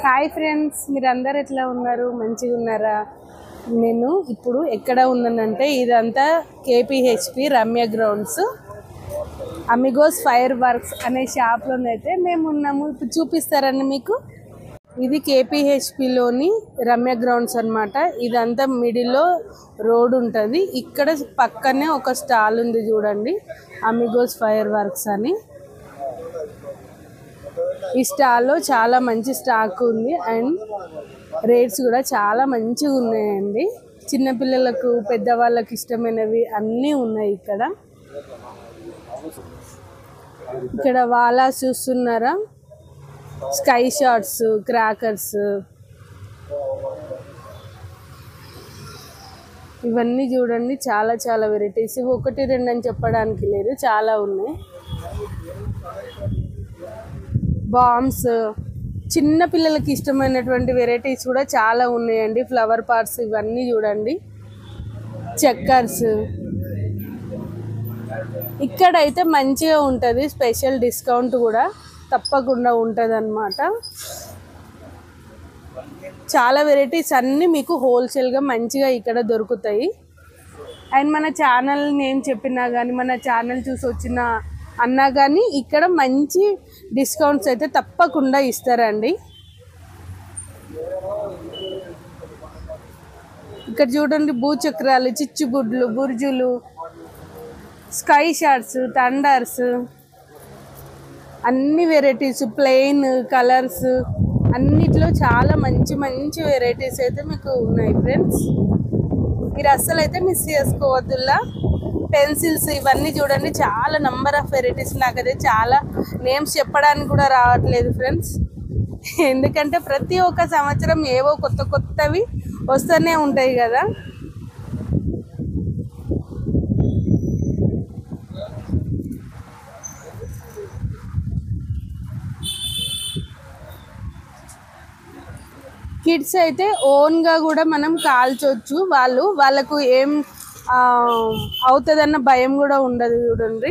Hi friends, మీరందరూ ఎట్లా ఉన్నారు? మంచిగా ఉన్నారా? నేను ఇప్పుడు ఎక్కడ ఉన్నానంటే ఇదంతా KPHB Ramya grounds Amigos fireworks అనే షాప్లోనైతే మేము ఉన్నాము. ఇప్పుడు చూపిస్తారండి మీకు. ఇది కేపీహెచ్పిలోని రమ్య గ్రౌండ్స్ అన్నమాట. ఇదంతా మిడిల్లో రోడ్ ఉంటుంది. ఇక్కడ పక్కనే ఒక స్టాల్ ఉంది చూడండి, అమిగోస్ ఫైర్ వర్క్స్ అని. ఈ స్టాల్లో చాలా మంచి స్టాక్ ఉంది అండ్ రేట్స్ కూడా చాలా మంచిగా ఉన్నాయండి. చిన్నపిల్లలకు పెద్దవాళ్ళకి ఇష్టమైనవి అన్నీ ఉన్నాయి ఇక్కడ. ఇక్కడ వాలా చూస్తున్నారా, స్కై షాట్స్, క్రాకర్స్, ఇవన్నీ చూడండి. చాలా చాలా వెరైటీస్. ఒకటి రెండు అని చెప్పడానికి లేదు, చాలా ఉన్నాయి. బాంబ్స్, చిన్న పిల్లలకి ఇష్టమైనటువంటి వెరైటీస్ కూడా చాలా ఉన్నాయండి. ఫ్లవర్ పాట్స్ ఇవన్నీ చూడండి, చెక్కర్స్. ఇక్కడైతే మంచిగా ఉంటుంది, స్పెషల్ డిస్కౌంట్ కూడా తప్పకుండా ఉంటుంది అన్నమాట. చాలా వెరైటీస్ అన్నీ మీకు హోల్సేల్గా మంచిగా ఇక్కడ దొరుకుతాయి. అండ్ మన ఛానల్ నేమ్ చెప్పినా కానీ, మన ఛానల్ చూసి వచ్చిన అన్నా కానీ ఇక్కడ మంచి డిస్కౌంట్స్ అయితే తప్పకుండా ఇస్తారండి. ఇక్కడ చూడండి, భూచక్రాలు, చిచ్చుబుడ్లు, బుర్జులు, స్కై షాట్స్, థండర్స్, అన్ని వెరైటీస్, ప్లెయిన్ కలర్స్ అన్నిట్లో చాలా మంచి మంచి వెరైటీస్ అయితే మీకు ఉన్నాయి ఫ్రెండ్స్. మీరు అస్సలు అయితే మిస్ చేసుకోవద్దులా. పెన్సిల్స్ ఇవన్నీ చూడండి, చాలా నంబర్ ఆఫ్ వెరైటీస్. నాకైతే చాలా నేమ్స్ చెప్పడానికి కూడా రావట్లేదు ఫ్రెండ్స్, ఎందుకంటే ప్రతి ఒక్క సంవత్సరం ఏవో కొత్త కొత్తవి వస్తూనే ఉంటాయి కదా. కిడ్స్ అయితే ఓన్గా కూడా మనం కాల్చొచ్చు. వాళ్ళకు ఏం అవుతుందన్న భయం కూడా ఉండదు చూడండి.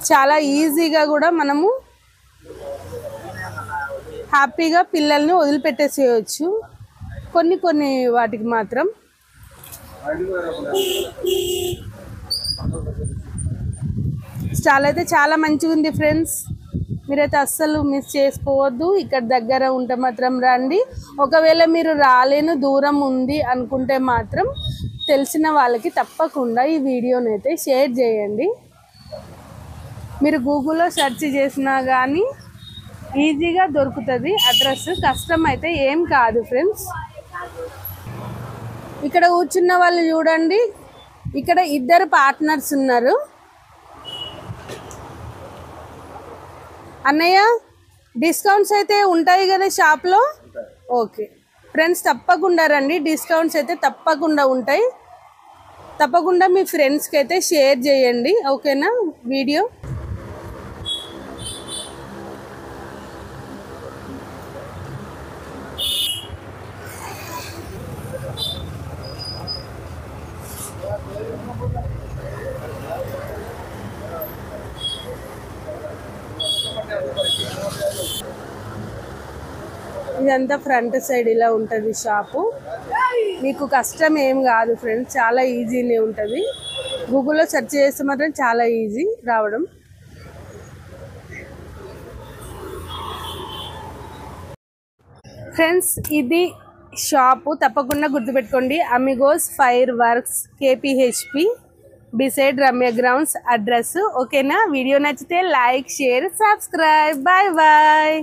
చాలా ఈజీగా కూడా మనము హ్యాపీగా పిల్లల్ని వదిలిపెట్టేసేయచ్చు కొన్ని కొన్ని వాటికి మాత్రం. స్టాల్ అయితే చాలా మంచిగా ఉంది ఫ్రెండ్స్, మీరైతే అస్సలు మిస్ చేసుకోవద్దు. ఇక్కడ దగ్గర ఉంటే మాత్రం రండి. ఒకవేళ మీరు రాలేను, దూరం ఉంది అనుకుంటే మాత్రం తెలిసిన వాళ్ళకి తప్పకుండా ఈ వీడియోని అయితే షేర్ చేయండి. మీరు గూగుల్లో సెర్చ్ చేసినా కానీ ఈజీగా దొరుకుతుంది అడ్రస్, కష్టం అయితే ఏం కాదు ఫ్రెండ్స్. ఇక్కడ కూర్చున్న వాళ్ళు చూడండి, ఇక్కడ ఇద్దరు పార్ట్నర్స్ ఉన్నారు. అన్నయ్య, డిస్కౌంట్స్ అయితే ఉంటాయి కదా షాప్లో? ఓకే ఫ్రెండ్స్, తప్పకుండా రండి. డిస్కౌంట్స్ అయితే తప్పకుండా ఉంటాయి. తప్పకుండా మీ ఫ్రెండ్స్కి అయితే షేర్ చేయండి, ఓకేనా వీడియో. ఇదంతా ఫ్రంట్ సైడ్ ఇలా ఉంటుంది షాపు. మీకు కష్టం ఏం కాదు ఫ్రెండ్స్, చాలా ఈజీనే ఉంటుంది. గూగుల్లో సెర్చ్ చేస్తే మాత్రం చాలా ఈజీ రావడం. ఫ్రెండ్స్, ఇది షాపు తప్పకుండా గుర్తుపెట్టుకోండి, Amigos fireworks, KPHB, beside Ramya grounds address, ఓకేనా. వీడియో నచ్చితే like, share, subscribe. Bye bye.